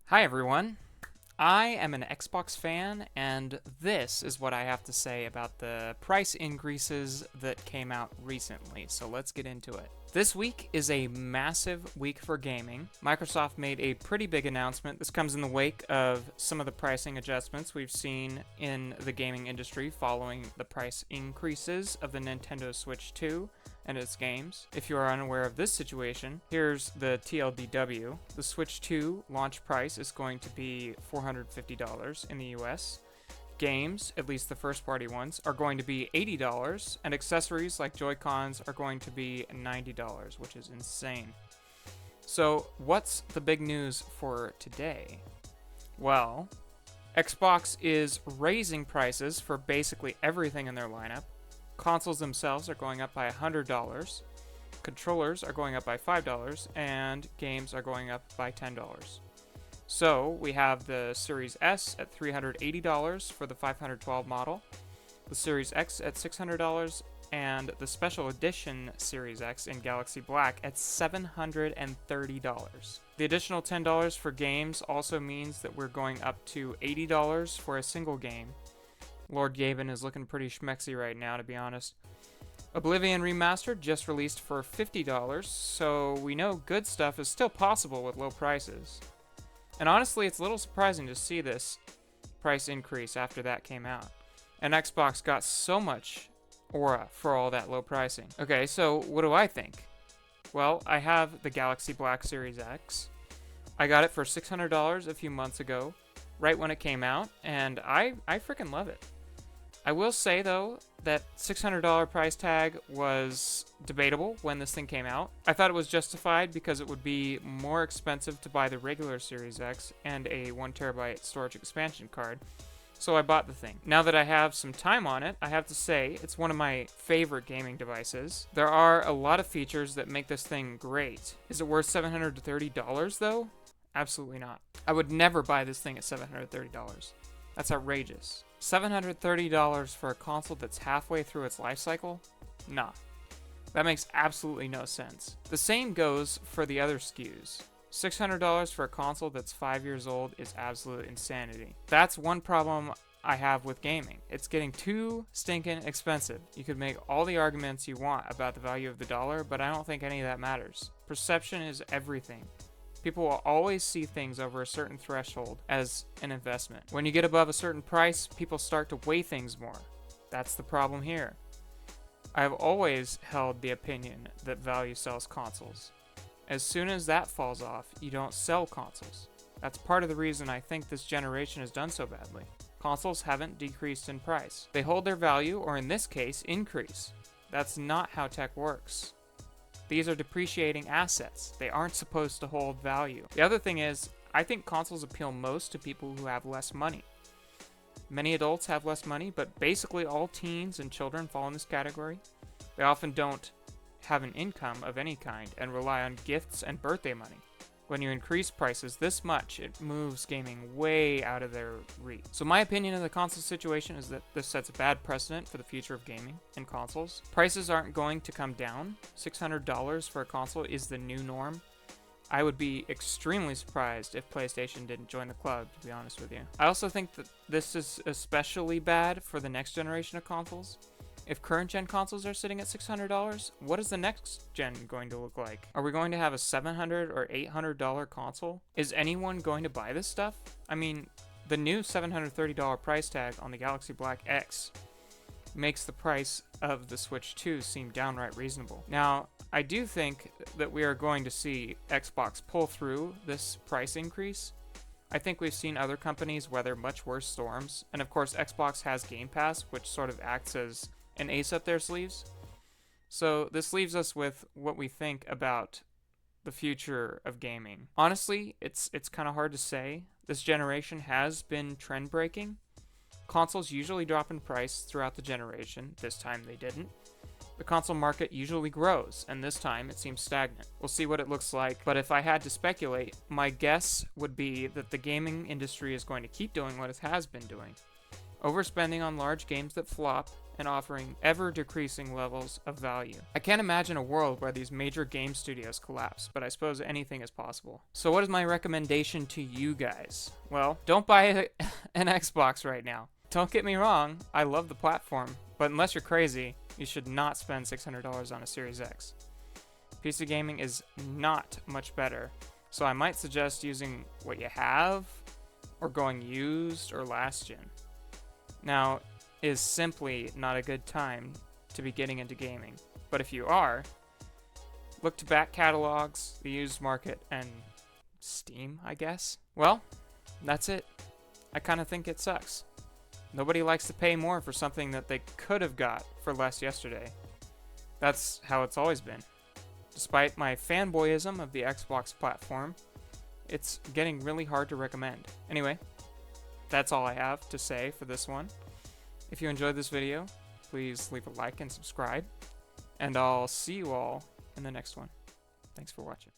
Hi everyone, I am an Xbox fan, and this is what I have to say about the price increases that came out recently, so let's get into it. This week is a massive week for gaming. Microsoft made a pretty big announcement. This comes in the wake of some of the pricing adjustments we've seen in the gaming industry following the price increases of the Nintendo Switch 2 and its games. If you are unaware of this situation, here's the TLDW. The Switch 2 launch price is going to be $450 in the US. Games, at least the first party ones, are going to be $80, and accessories like Joy-Cons are going to be $90, which is insane. So, what's the big news for today? Well, Xbox is raising prices for basically everything in their lineup. Consoles themselves are going up by $100, controllers are going up by $5, and games are going up by $10. So, we have the Series S at $380 for the 512 model, the Series X at $600, and the Special Edition Series X in Galaxy Black at $730. The additional $10 for games also means that we're going up to $80 for a single game. Lord Gaben is looking pretty schmexy right now, to be honest. Oblivion Remastered just released for $50, so we know good stuff is still possible with low prices. And honestly, it's a little surprising to see this price increase after that came out. And Xbox got so much aura for all that low pricing. Okay, so what do I think? Well, I have the Galaxy Black Series X. I got it for $600 a few months ago, right when it came out, and I freaking love it. I will say, though, that $600 price tag was debatable when this thing came out. I thought it was justified because it would be more expensive to buy the regular Series X and a 1TB storage expansion card, so I bought the thing. Now that I have some time on it, I have to say it's one of my favorite gaming devices. There are a lot of features that make this thing great. Is it worth $730 though? Absolutely not. I would never buy this thing at $730. That's outrageous. $730 for a console that's halfway through its life cycle? Nah. That makes absolutely no sense. The same goes for the other SKUs. $600 for a console that's 5 years old is absolute insanity. That's one problem I have with gaming. It's getting too stinking expensive. You could make all the arguments you want about the value of the dollar, but I don't think any of that matters. Perception is everything. People will always see things over a certain threshold as an investment. When you get above a certain price, people start to weigh things more. That's the problem here. I have always held the opinion that value sells consoles. As soon as that falls off, you don't sell consoles. That's part of the reason I think this generation has done so badly. Consoles haven't decreased in price. They hold their value, or in this case, increase. That's not how tech works. These are depreciating assets. They aren't supposed to hold value. The other thing is, I think consoles appeal most to people who have less money. Many adults have less money, but basically all teens and children fall in this category. They often don't have an income of any kind and rely on gifts and birthday money. When you increase prices this much, it moves gaming way out of their reach. So my opinion of the console situation is that this sets a bad precedent for the future of gaming and consoles. Prices aren't going to come down. $600 for a console is the new norm. I would be extremely surprised if PlayStation didn't join the club, to be honest with you. I also think that this is especially bad for the next generation of consoles. If current gen consoles are sitting at $600, what is the next gen going to look like? Are we going to have a $700 or $800 console? Is anyone going to buy this stuff? I mean, the new $730 price tag on the Galaxy Black X makes the price of the Switch 2 seem downright reasonable. Now, I do think that we are going to see Xbox pull through this price increase. I think we've seen other companies weather much worse storms, and of course Xbox has Game Pass, which sort of acts as an ace up their sleeves. So this leaves us with what we think about the future of gaming. Honestly, it's kind of hard to say. This generation has been trend breaking. Consoles usually drop in price throughout the generation. This time they didn't. The console market usually grows, and this time it seems stagnant. We'll see what it looks like, but if I had to speculate, my guess would be that the gaming industry is going to keep doing what it has been doing. Overspending on large games that flop and offering ever-decreasing levels of value. I can't imagine a world where these major game studios collapse, but I suppose anything is possible. So what is my recommendation to you guys? Well, don't buy an Xbox right now. Don't get me wrong, I love the platform, but unless you're crazy, you should not spend $600 on a Series X. PC gaming is not much better, so I might suggest using what you have, or going used or last gen. Now, is simply not a good time to be getting into gaming, but if you are, look to back catalogs, the used market, and Steam, I guess. Well, that's it. I kind of think it sucks. Nobody likes to pay more for something that they could have got for less yesterday. That's how it's always been. Despite my fanboyism of the Xbox platform, it's getting really hard to recommend. Anyway, that's all I have to say for this one. If you enjoyed this video, please leave a like and subscribe, and I'll see you all in the next one. Thanks for watching.